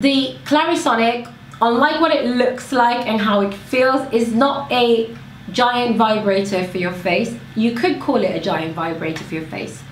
The Clarisonic, unlike what it looks like and how it feels, is not a giant vibrator for your face. You could call it a giant vibrator for your face.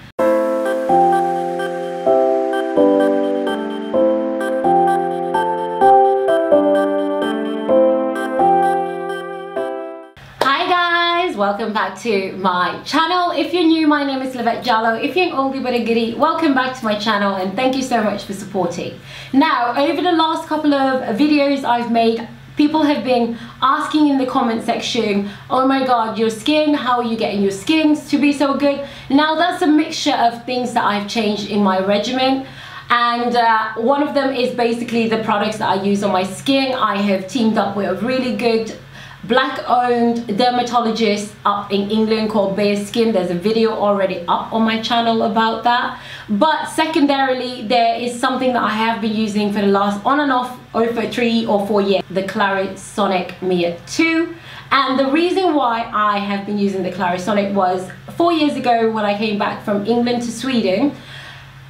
Welcome back to my channel. If you're new, my name is Lovelies. If you're an oldie but a goodie, welcome back to my channel and thank you so much for supporting. Now, over the last couple of videos I've made, people have been asking in the comment section, oh my god, your skin, how are you getting your skin to be so good? Now, that's a mixture of things that I've changed in my regimen. And one of them is basically the products that I use on my skin. I have teamed up with a really good black-owned dermatologist up in England called Bare Skin. There's a video already up on my channel about that. But secondarily, there is something that I have been using for the last on and off over 3 or 4 years, the Clarisonic Mia2. And the reason why I have been using the Clarisonic was 4 years ago when I came back from England to Sweden,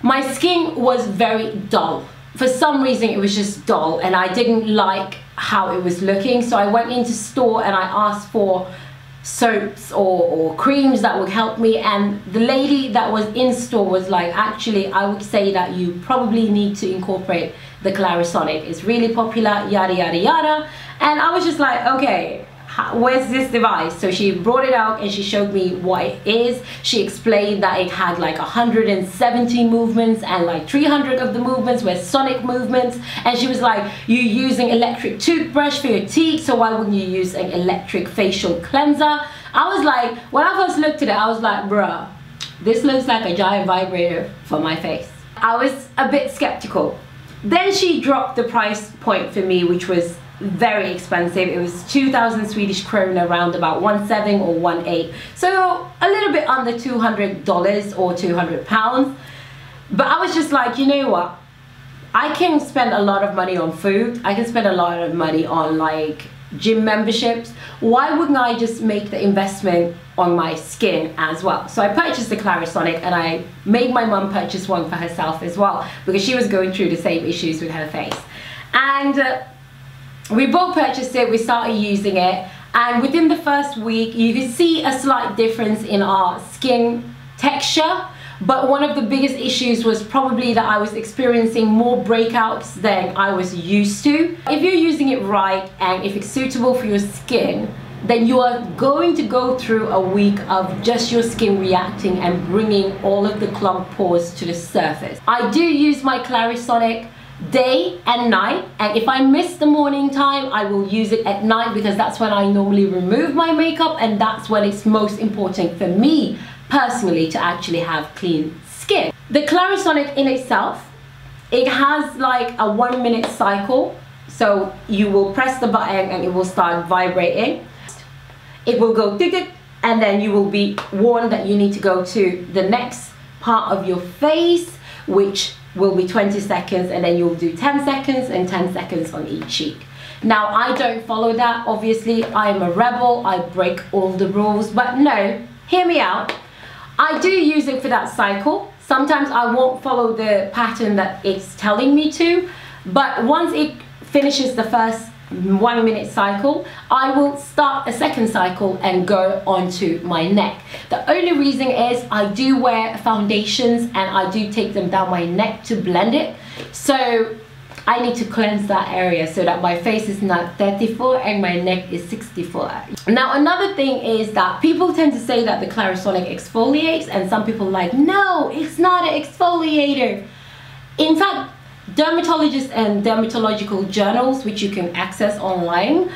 my skin was very dull. For some reason it was just dull and I didn't like how it was looking, so I went into store and I asked for soaps or creams that would help me, and the lady that was in store was like, actually I would say that you probably need to incorporate the Clarisonic, it's really popular, yada yada yada. And I was just like, okay, where's this device? So she brought it out and she showed me what it is. She explained that it had like 170 movements and like 300 of the movements were sonic movements, and she was like, you're using electric toothbrush for your teeth, so why wouldn't you use an electric facial cleanser? I was like, when I first looked at it, I was like, bruh, this looks like a giant vibrator for my face. I was a bit skeptical. Then she dropped the price point for me, which was very expensive. It was 2,000 Swedish krona, around about 1.7 or 1.8, so a little bit under $200 or 200 pounds. But I was just like, you know what, I can spend a lot of money on food, I can spend a lot of money on like gym memberships, why wouldn't I just make the investment on my skin as well? So I purchased the Clarisonic and I made my mum purchase one for herself as well, because she was going through the same issues with her face. And we both purchased it, we started using it, and within the first week you could see a slight difference in our skin texture. But one of the biggest issues was probably that I was experiencing more breakouts than I was used to. If you're using it right and if it's suitable for your skin, then you are going to go through a week of just your skin reacting and bringing all of the clogged pores to the surface. I do use my Clarisonic day and night, and if I miss the morning time, I will use it at night, because that's when I normally remove my makeup and that's when it's most important for me personally to actually have clean skin. The Clarisonic in itself, it has like a 1-minute cycle, so you will press the button and it will start vibrating. It will go tick, and then you will be warned that you need to go to the next part of your face, which will be 20 seconds, and then you'll do 10 seconds and 10 seconds on each cheek. Now, I don't follow that, obviously. I'm a rebel, I break all the rules, but no, hear me out. I do use it for that cycle. Sometimes I won't follow the pattern that it's telling me to, but once it finishes the first 1-minute cycle, I will start a second cycle and go onto my neck. The only reason is I do wear foundations and I do take them down my neck to blend it, so I need to cleanse that area so that my face is not 34 and my neck is 64. Now, another thing is that people tend to say that the Clarisonic exfoliates, and some people are like, no, it's not an exfoliator. In fact, dermatologists and dermatological journals, which you can access online,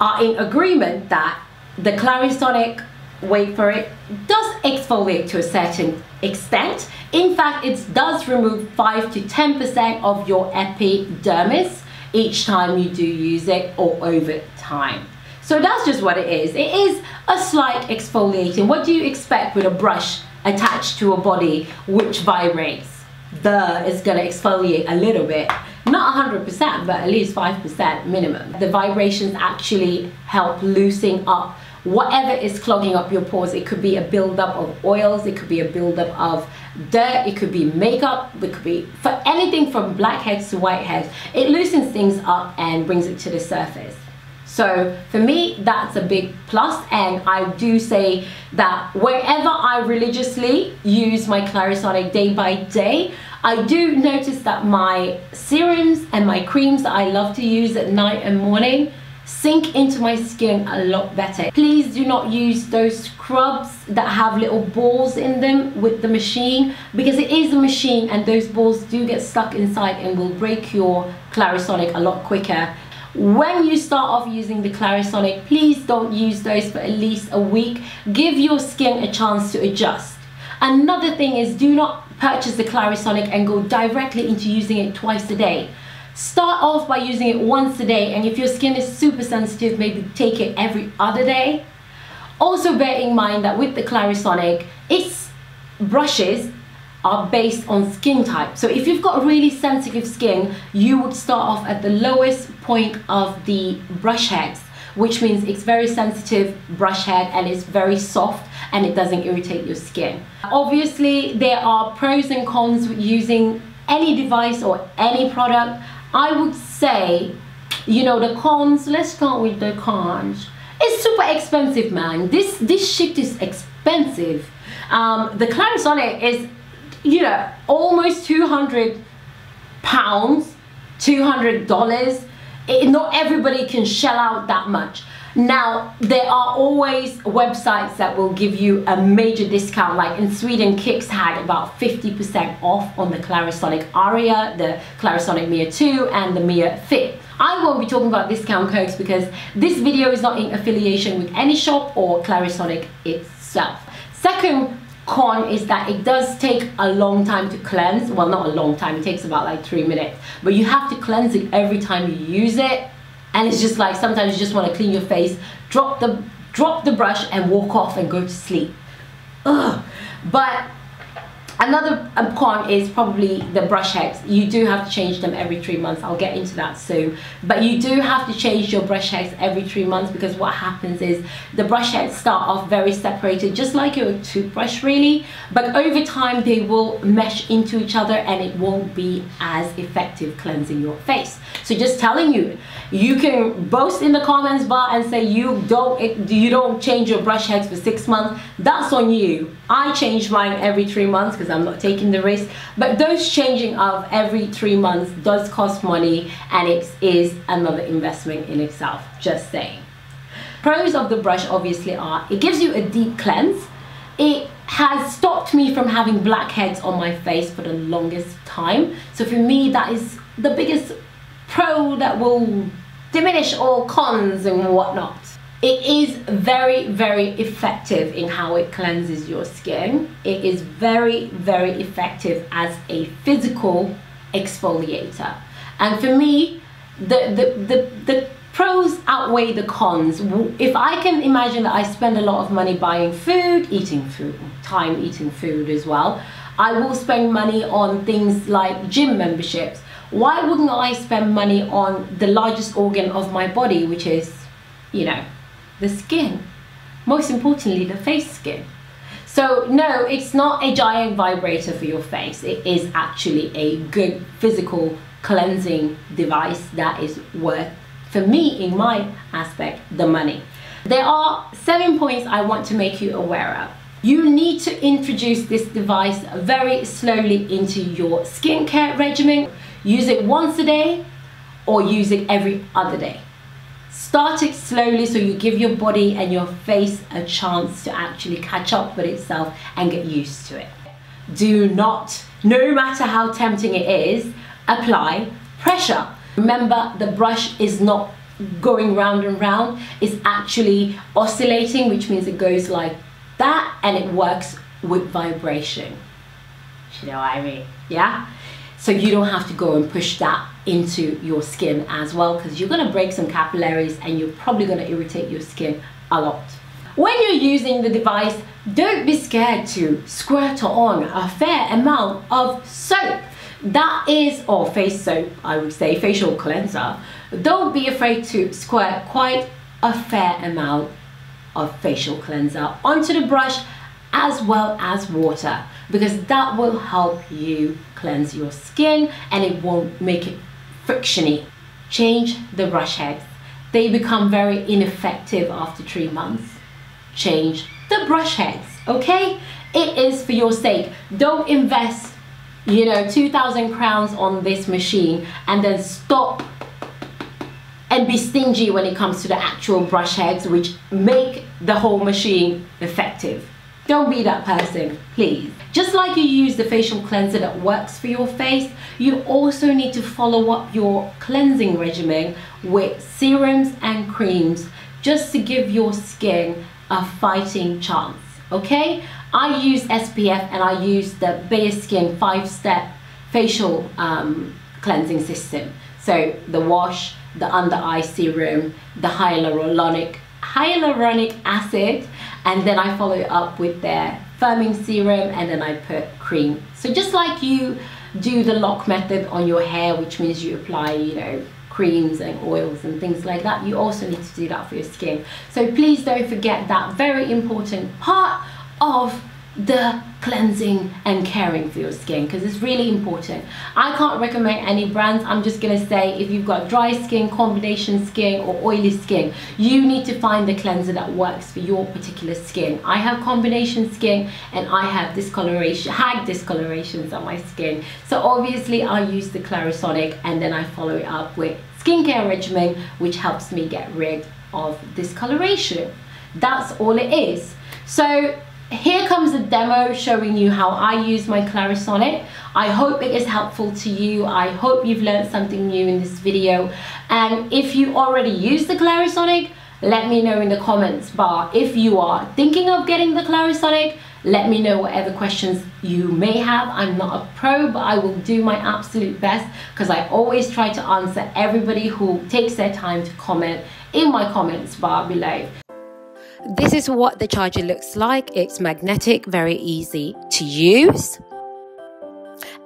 are in agreement that the Clarisonic, wait for it, does exfoliate to a certain extent. In fact, it does remove 5 to 10% of your epidermis each time you do use it, or over time. So that's just what it is. It is a slight exfoliating. What do you expect with a brush attached to a body which vibrates? It's gonna exfoliate a little bit, not 100%, but at least 5% minimum. The vibrations actually help loosen up whatever is clogging up your pores. It could be a buildup of oils, it could be a buildup of dirt, it could be makeup, it could be for anything from blackheads to whiteheads. It loosens things up and brings it to the surface. So for me, that's a big plus, and I do say that wherever I religiously use my Clarisonic day by day, I do notice that my serums and my creams that I love to use at night and morning sink into my skin a lot better. Please do not use those scrubs that have little balls in them with the machine, because it is a machine and those balls do get stuck inside and will break your Clarisonic a lot quicker. When you start off using the Clarisonic, please don't use those for at least a week. Give your skin a chance to adjust. Another thing is, do not purchase the Clarisonic and go directly into using it twice a day. Start off by using it once a day, and if your skin is super sensitive, maybe take it every other day. Also bear in mind that with the Clarisonic, its brushes are based on skin type. So if you've got really sensitive skin, you would start off at the lowest point of the brush heads, which means it's very sensitive brush head and it's very soft and it doesn't irritate your skin. Obviously, there are pros and cons with using any device or any product. I would say, you know, the cons, let's start with the cons. It's super expensive, man. This shit is expensive. The Clarisonic is, you know, almost £200, $200. Not everybody can shell out that much. Now, there are always websites that will give you a major discount. Like in Sweden, Kicks had about 50% off on the Clarisonic Aria, the Clarisonic Mia2 and the Mia Fit. I won't be talking about discount codes because this video is not in affiliation with any shop or Clarisonic itself. Second con is that it does take a long time to cleanse. Well, not a long time, it takes about like 3 minutes, but you have to cleanse it every time you use it. And it's just like, sometimes you just want to clean your face, drop the brush and walk off and go to sleep. Ugh. But another con is probably the brush heads. You do have to change them every 3 months. I'll get into that soon. But you do have to change your brush heads every 3 months, because what happens is the brush heads start off very separated, just like your toothbrush really. But over time they will mesh into each other and it won't be as effective cleansing your face. So just telling you, you can boast in the comments bar and say you don't change your brush heads for 6 months. That's on you. I change mine every 3 months because I'm not taking the risk. But those changing of every 3 months does cost money, and it is another investment in itself. Just saying. Pros of the brush obviously are, it gives you a deep cleanse. It has stopped me from having blackheads on my face for the longest time. So for me, that is the biggest pro that will diminish all cons and whatnot. It is very, very effective in how it cleanses your skin. It is very, very effective as a physical exfoliator. And for me, the pros outweigh the cons. If I can imagine that I spend a lot of money buying food, eating food, time eating food as well, I will spend money on things like gym memberships. Why wouldn't I spend money on the largest organ of my body, which is, you know, the skin? Most importantly, the face skin. So no, it's not a giant vibrator for your face. It is actually a good physical cleansing device that is worth, for me, in my aspect, the money. There are 7 points I want to make you aware of. You need to introduce this device very slowly into your skincare regimen. Use it once a day or use it every other day. Start it slowly so you give your body and your face a chance to actually catch up with itself and get used to it. Do not, no matter how tempting it is, apply pressure. Remember, the brush is not going round and round, it's actually oscillating, which means it goes like that and it works with vibration. You know what I mean? Yeah? So you don't have to go and push that into your skin as well, because you're going to break some capillaries and you're probably going to irritate your skin a lot. When you're using the device, don't be scared to squirt on a fair amount of soap. That is, or face soap, I would say, facial cleanser. Don't be afraid to squirt quite a fair amount of facial cleanser onto the brush as well as water, because that will help you cleanse your skin and it won't make it frictiony. Change the brush heads. They become very ineffective after 3 months. Change the brush heads, okay? It is for your sake. Don't invest, you know, 2,000 crowns on this machine and then stop and be stingy when it comes to the actual brush heads, which make the whole machine effective. Don't be that person, please. Just like you use the facial cleanser that works for your face, you also need to follow up your cleansing regimen with serums and creams just to give your skin a fighting chance, okay? I use SPF and I use the Bare Skin 5-step facial cleansing system. So the wash, the under eye serum, the hyaluronic acid, and then I follow it up with their firming serum, and then I put cream. So just like you do the lock method on your hair, which means you apply, you know, creams and oils and things like that, you also need to do that for your skin. So please don't forget that very important part of the cleansing and caring for your skin, because it's really important. I can't recommend any brands. I'm just gonna say, if you've got dry skin, combination skin, or oily skin, you need to find the cleanser that works for your particular skin. I have combination skin and I have discoloration, hag discolorations on my skin, so obviously I use the Clarisonic, and then I follow it up with skincare regimen which helps me get rid of discoloration. That's all it is. So here comes a demo showing you how I use my Clarisonic. I hope it is helpful to you. I hope you've learned something new in this video. And if you already use the Clarisonic, let me know in the comments bar. If you are thinking of getting the Clarisonic, let me know whatever questions you may have. I'm not a pro, but I will do my absolute best, because I always try to answer everybody who takes their time to comment in my comments bar below. This is what the charger looks like. It's magnetic, very easy to use.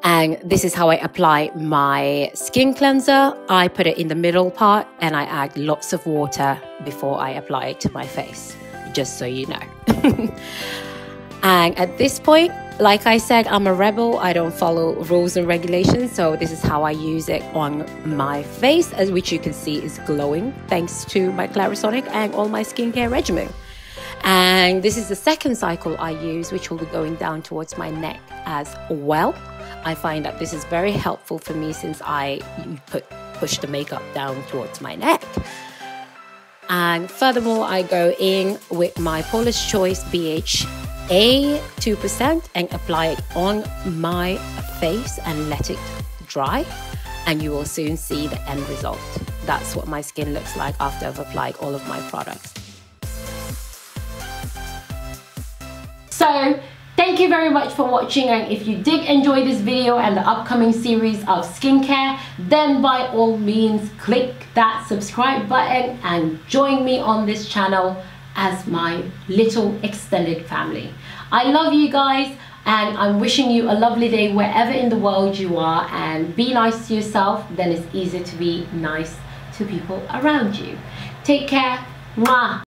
And this is how I apply my skin cleanser. I put it in the middle part and I add lots of water before I apply it to my face, just so you know. And at this point, like I said, I'm a rebel. I don't follow rules and regulations. So this is how I use it on my face, as which you can see is glowing thanks to my Clarisonic and all my skincare regimen. And this is the second cycle I use, which will be going down towards my neck as well. I find that this is very helpful for me since I push the makeup down towards my neck. And furthermore, I go in with my Paula's Choice BHA 2% and apply it on my face and let it dry. And you will soon see the end result. That's what my skin looks like after I've applied all of my products. So thank you very much for watching, and if you did enjoy this video and the upcoming series of skincare, then by all means click that subscribe button and join me on this channel as my little extended family. I love you guys, and I'm wishing you a lovely day wherever in the world you are, and be nice to yourself, then it's easier to be nice to people around you. Take care. Mwah.